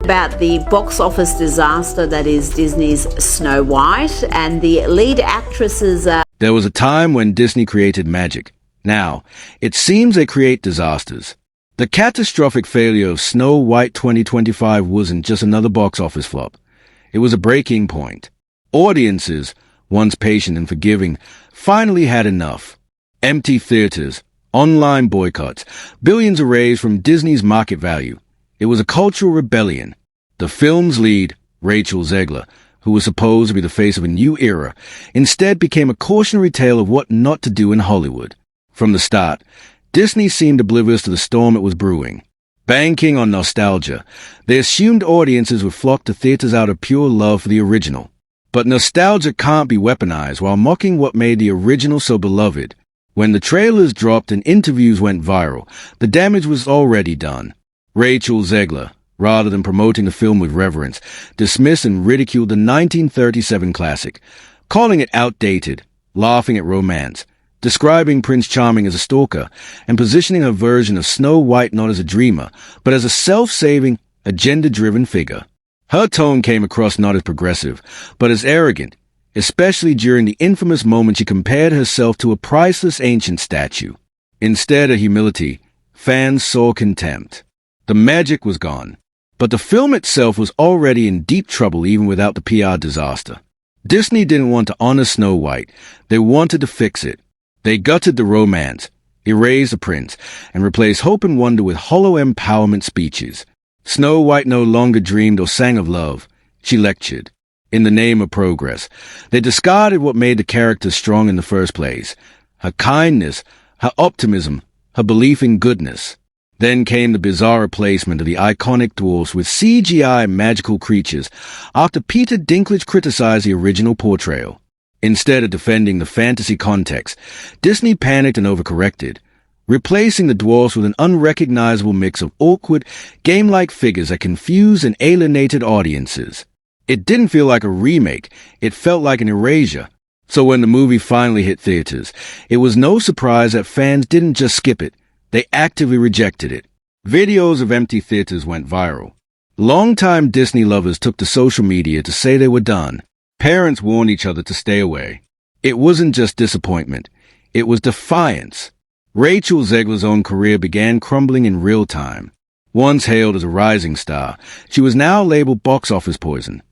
About the box office disaster that is Disney's Snow White, and the lead actresses There was a time when Disney created magic. Now, it seems they create disasters. The catastrophic failure of Snow White 2025 wasn't just another box office flop. It was a breaking point. Audiences, once patient and forgiving, finally had enough. Empty theaters, online boycotts, billions erased from Disney's market value. It was a cultural rebellion. The film's lead, Rachel Zegler, who was supposed to be the face of a new era, instead became a cautionary tale of what not to do in Hollywood. From the start, Disney seemed oblivious to the storm it was brewing. Banking on nostalgia, they assumed audiences would flock to theaters out of pure love for the original. But nostalgia can't be weaponized while mocking what made the original so beloved. When the trailers dropped and interviews went viral, the damage was already done. Rachel Zegler, rather than promoting the film with reverence, dismissed and ridiculed the 1937 classic, calling it outdated, laughing at romance, describing Prince Charming as a stalker, and positioning her version of Snow White not as a dreamer, but as a self-saving, agenda-driven figure. Her tone came across not as progressive, but as arrogant, especially during the infamous moment she compared herself to a priceless ancient statue. Instead of humility, fans saw contempt. The magic was gone, but the film itself was already in deep trouble even without the PR disaster. Disney didn't want to honor Snow White, they wanted to fix it. They gutted the romance, erased the prince, and replaced hope and wonder with hollow empowerment speeches. Snow White no longer dreamed or sang of love, she lectured. In the name of progress, they discarded what made the character strong in the first place, her kindness, her optimism, her belief in goodness. Then came the bizarre replacement of the iconic dwarfs with CGI magical creatures after Peter Dinklage criticized the original portrayal. Instead of defending the fantasy context, Disney panicked and overcorrected, replacing the dwarfs with an unrecognizable mix of awkward, game-like figures that confused and alienated audiences. It didn't feel like a remake, it felt like an erasure. So when the movie finally hit theaters, it was no surprise that fans didn't just skip it, they actively rejected it. Videos of empty theaters went viral. Longtime Disney lovers took to social media to say they were done. Parents warned each other to stay away. It wasn't just disappointment, it was defiance. Rachel Zegler's own career began crumbling in real time. Once hailed as a rising star, she was now labeled box office poison.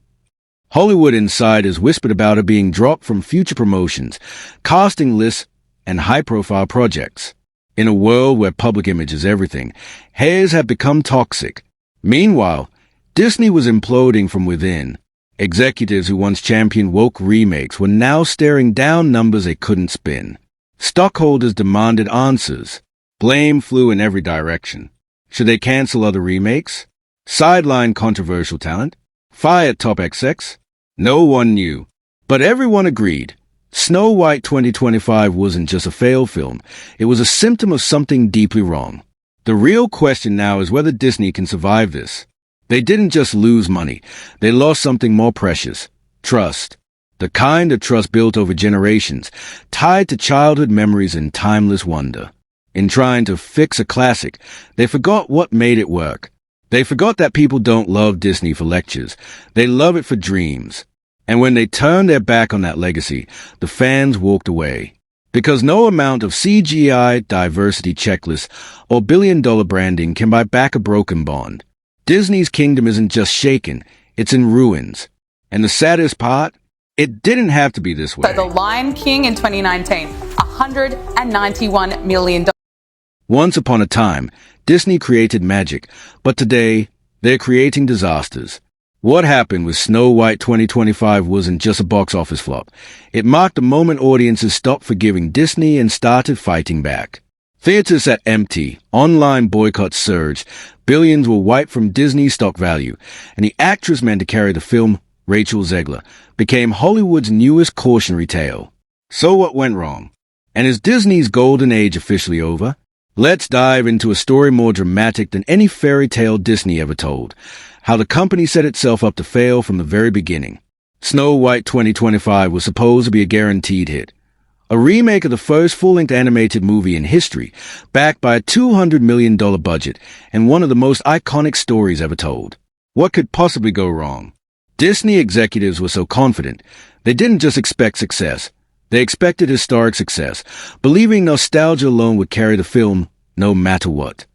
Hollywood insiders whispered about her being dropped from future promotions, casting lists, and high-profile projects. In a world where public image is everything, hairs have become toxic. Meanwhile, Disney was imploding from within. Executives who once championed woke remakes were now staring down numbers they couldn't spin. Stockholders demanded answers. Blame flew in every direction. Should they cancel other remakes? Sideline controversial talent? Fire top execs? No one knew. But everyone agreed. Snow White 2025 wasn't just a failed film. It was a symptom of something deeply wrong. The real question now is whether Disney can survive this. They didn't just lose money. They lost something more precious. Trust. The kind of trust built over generations, tied to childhood memories and timeless wonder. In trying to fix a classic, they forgot what made it work. They forgot that people don't love Disney for lectures. They love it for dreams. And when they turned their back on that legacy, the fans walked away. Because no amount of CGI, diversity checklists, or billion-dollar branding can buy back a broken bond. Disney's kingdom isn't just shaken, it's in ruins. And the saddest part? It didn't have to be this way. So The Lion King in 2019, $191 million. Once upon a time, Disney created magic, but today, they're creating disasters. What happened with Snow White 2025 wasn't just a box office flop. It marked the moment audiences stopped forgiving Disney and started fighting back. Theaters sat empty, online boycotts surged, billions were wiped from Disney's stock value, and the actress meant to carry the film, Rachel Zegler, became Hollywood's newest cautionary tale. So what went wrong? And is Disney's golden age officially over? Let's dive into a story more dramatic than any fairy tale Disney ever told. How the company set itself up to fail from the very beginning. Snow White 2025 was supposed to be a guaranteed hit. A remake of the first full-length animated movie in history, backed by a $200 million budget and one of the most iconic stories ever told. What could possibly go wrong? Disney executives were so confident, they didn't just expect success. They expected historic success, believing nostalgia alone would carry the film no matter what.